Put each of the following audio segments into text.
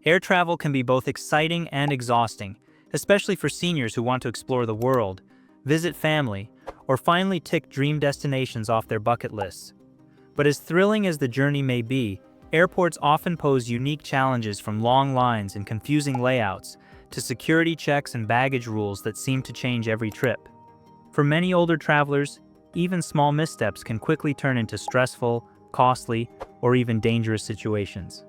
Air travel can be both exciting and exhausting, especially for seniors who want to explore the world, visit family, or finally tick dream destinations off their bucket lists. But as thrilling as the journey may be, airports often pose unique challenges, from long lines and confusing layouts to security checks and baggage rules that seem to change every trip. For many older travelers, even small missteps can quickly turn into stressful, costly, or even dangerous situations.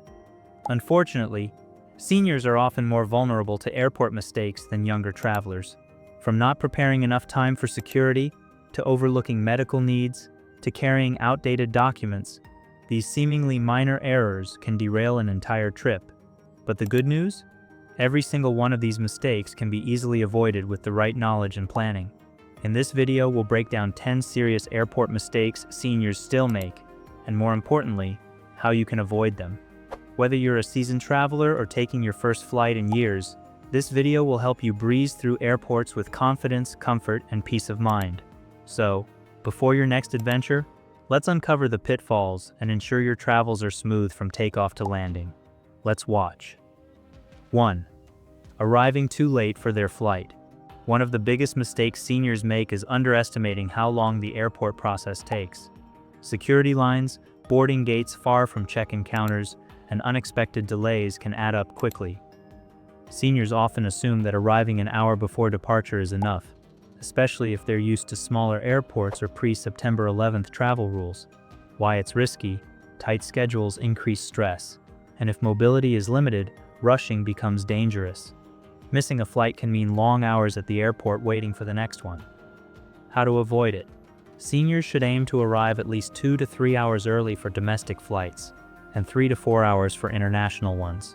Unfortunately, seniors are often more vulnerable to airport mistakes than younger travelers. From not preparing enough time for security, to overlooking medical needs, to carrying outdated documents, these seemingly minor errors can derail an entire trip. But the good news? Every single one of these mistakes can be easily avoided with the right knowledge and planning. In this video, we'll break down 10 serious airport mistakes seniors still make, and more importantly, how you can avoid them. Whether you're a seasoned traveler or taking your first flight in years, this video will help you breeze through airports with confidence, comfort, and peace of mind. So, before your next adventure, let's uncover the pitfalls and ensure your travels are smooth from takeoff to landing. Let's watch. 1. Arriving too late for their flight. One of the biggest mistakes seniors make is underestimating how long the airport process takes. Security lines, boarding gates far from check-in counters, and unexpected delays can add up quickly. Seniors often assume that arriving an hour before departure is enough, especially if they're used to smaller airports or pre-September 11th travel rules. Why it's risky: tight schedules increase stress, and if mobility is limited, rushing becomes dangerous. Missing a flight can mean long hours at the airport waiting for the next one. How to avoid it? Seniors should aim to arrive at least 2 to 3 hours early for domestic flights, and 3 to 4 hours for international ones.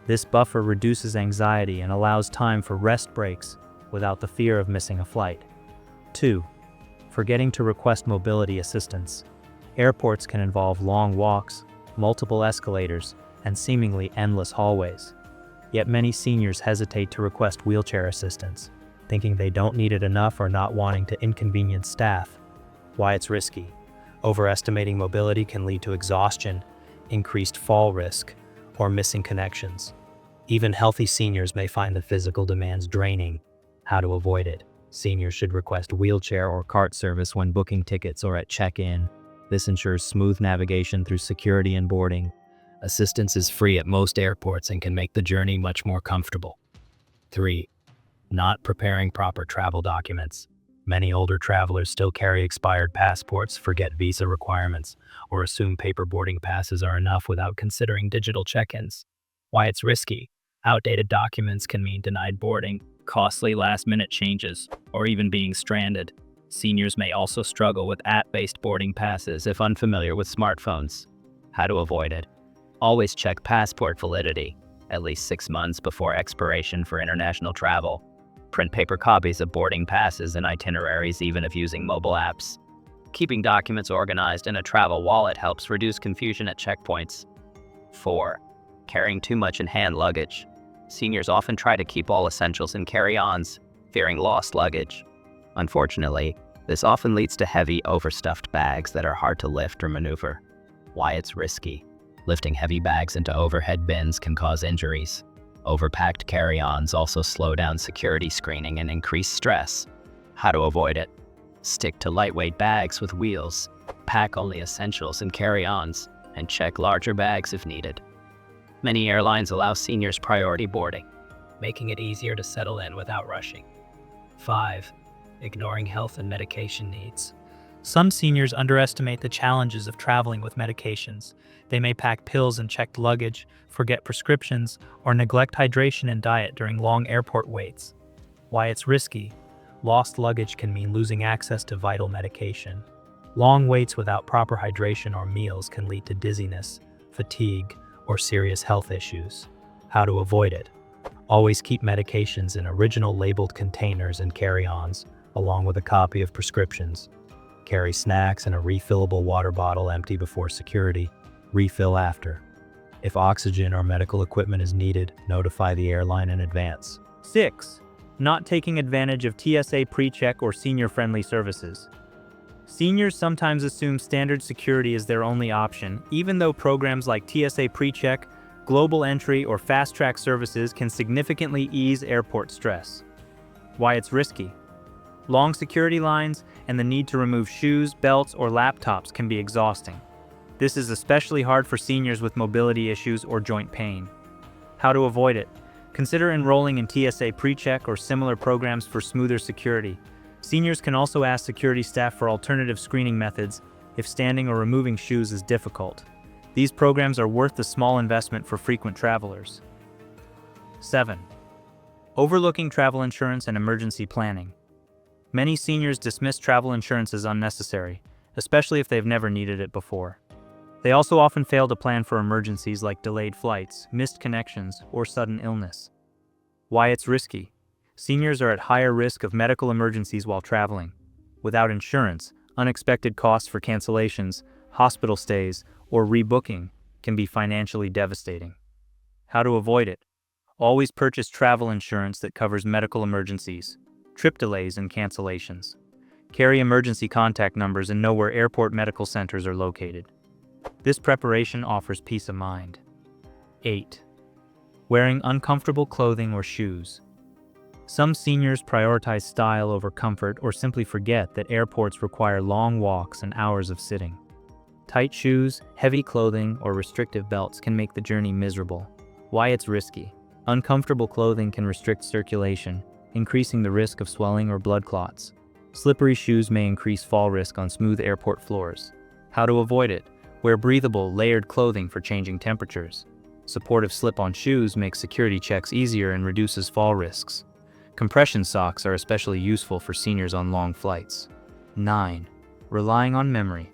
This buffer reduces anxiety and allows time for rest breaks without the fear of missing a flight. 2. Forgetting to request mobility assistance. Airports can involve long walks, multiple escalators, and seemingly endless hallways. Yet many seniors hesitate to request wheelchair assistance, thinking they don't need it enough or not wanting to inconvenience staff. Why it's risky: overestimating mobility can lead to exhaustion, increased fall risk, or missing connections. Even healthy seniors may find the physical demands draining. How to avoid it? Seniors should request wheelchair or cart service when booking tickets or at check-in. This ensures smooth navigation through security and boarding. Assistance is free at most airports and can make the journey much more comfortable. 3. Not preparing proper travel documents. Many older travelers still carry expired passports, forget visa requirements, or assume paper boarding passes are enough without considering digital check-ins. Why it's risky: outdated documents can mean denied boarding, costly last-minute changes, or even being stranded. Seniors may also struggle with app-based boarding passes if unfamiliar with smartphones. How to avoid it? Always check passport validity, at least 6 months before expiration for international travel. Print paper copies of boarding passes and itineraries even if using mobile apps. Keeping documents organized in a travel wallet helps reduce confusion at checkpoints. 4. Carrying too much in hand luggage. Seniors often try to keep all essentials in carry-ons, fearing lost luggage. Unfortunately, this often leads to heavy, overstuffed bags that are hard to lift or maneuver. Why it's risky: lifting heavy bags into overhead bins can cause injuries. Overpacked carry-ons also slow down security screening and increase stress. How to avoid it? Stick to lightweight bags with wheels, pack only essentials in carry-ons, and check larger bags if needed. Many airlines allow seniors priority boarding, making it easier to settle in without rushing. 5. Ignoring health and medication needs. Some seniors underestimate the challenges of traveling with medications. They may pack pills in checked luggage, forget prescriptions, or neglect hydration and diet during long airport waits. Why it's risky: lost luggage can mean losing access to vital medication. Long waits without proper hydration or meals can lead to dizziness, fatigue, or serious health issues. How to avoid it? Always keep medications in original labeled containers and carry-ons, along with a copy of prescriptions. Carry snacks and a refillable water bottle empty before security. Refill after. If oxygen or medical equipment is needed, notify the airline in advance. 6. Not taking advantage of TSA pre-check or senior-friendly services. Seniors sometimes assume standard security is their only option, even though programs like TSA pre-check, Global entry or fast-track services can significantly ease airport stress. Why it's risky. Long security lines and the need to remove shoes, belts, or laptops can be exhausting. This is especially hard for seniors with mobility issues or joint pain. How to avoid it. Consider enrolling in TSA PreCheck or similar programs for smoother security. Seniors can also ask security staff for alternative screening methods if standing or removing shoes is difficult. These programs are worth the small investment for frequent travelers. 7. Overlooking travel insurance and emergency planning. Many seniors dismiss travel insurance as unnecessary, especially if they've never needed it before. They also often fail to plan for emergencies like delayed flights, missed connections, or sudden illness. Why it's risky. Seniors are at higher risk of medical emergencies while traveling. Without insurance, unexpected costs for cancellations, hospital stays, or rebooking can be financially devastating. How to avoid it. Always purchase travel insurance that covers medical emergencies, trip delays, and cancellations. Carry emergency contact numbers and know where airport medical centers are located. This preparation offers peace of mind. 8. Wearing uncomfortable clothing or shoes. Some seniors prioritize style over comfort or simply forget that airports require long walks and hours of sitting. Tight shoes, heavy clothing, or restrictive belts can make the journey miserable. Why it's risky. Uncomfortable clothing can restrict circulation, increasing the risk of swelling or blood clots. Slippery shoes may increase fall risk on smooth airport floors. How to avoid it. Wear breathable, layered clothing for changing temperatures. Supportive slip-on shoes make security checks easier and reduces fall risks. Compression socks are especially useful for seniors on long flights. 9. Relying on memory.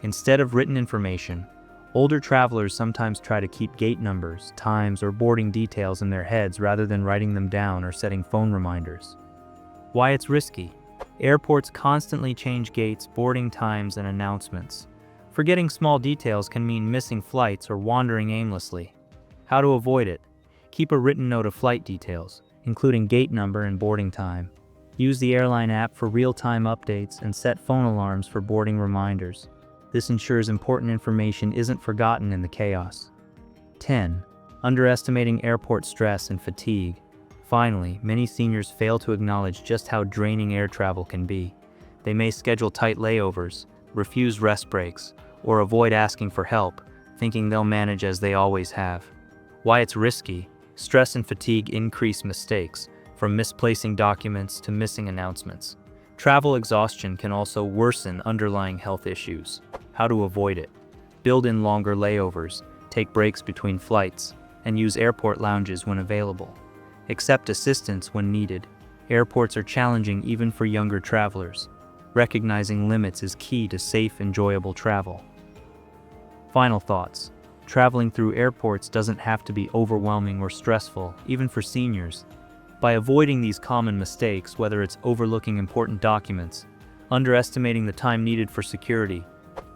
Instead of written information, older travelers sometimes try to keep gate numbers, times, or boarding details in their heads rather than writing them down or setting phone reminders. Why it's risky. Airports constantly change gates, boarding times, and announcements. Forgetting small details can mean missing flights or wandering aimlessly. How to avoid it. Keep a written note of flight details, including gate number and boarding time. Use the airline app for real-time updates and set phone alarms for boarding reminders. This ensures important information isn't forgotten in the chaos. 10. Underestimating airport stress and fatigue. Finally, many seniors fail to acknowledge just how draining air travel can be. They may schedule tight layovers, refuse rest breaks, or avoid asking for help, thinking they'll manage as they always have. Why it's risky. Stress and fatigue increase mistakes, from misplacing documents to missing announcements. Travel exhaustion can also worsen underlying health issues. How to avoid it. Build in longer layovers, take breaks between flights, and use airport lounges when available. Accept assistance when needed. Airports are challenging even for younger travelers. Recognizing limits is key to safe, enjoyable travel. Final thoughts. Traveling through airports doesn't have to be overwhelming or stressful, even for seniors. By avoiding these common mistakes, whether it's overlooking important documents, underestimating the time needed for security,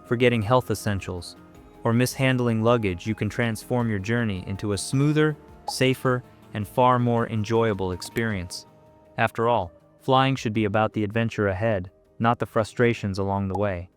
forgetting health essentials, or mishandling luggage, you can transform your journey into a smoother, safer, and far more enjoyable experience. After all, flying should be about the adventure ahead, not the frustrations along the way.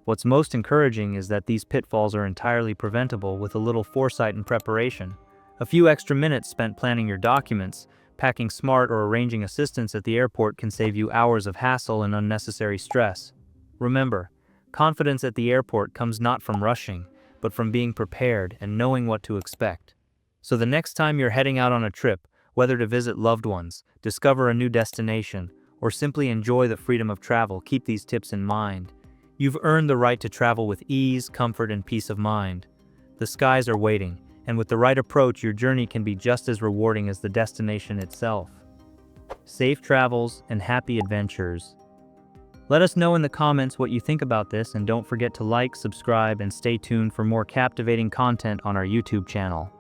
What's most encouraging is that these pitfalls are entirely preventable with a little foresight and preparation. A few extra minutes spent planning your documents, packing smart, or arranging assistance at the airport can save you hours of hassle and unnecessary stress. Remember, confidence at the airport comes not from rushing, but from being prepared and knowing what to expect. So the next time you're heading out on a trip, whether to visit loved ones, discover a new destination, or simply enjoy the freedom of travel, keep these tips in mind. You've earned the right to travel with ease, comfort, and peace of mind. The skies are waiting, and with the right approach, your journey can be just as rewarding as the destination itself. Safe travels and happy adventures. Let us know in the comments what you think about this, and don't forget to like, subscribe, and stay tuned for more captivating content on our YouTube channel.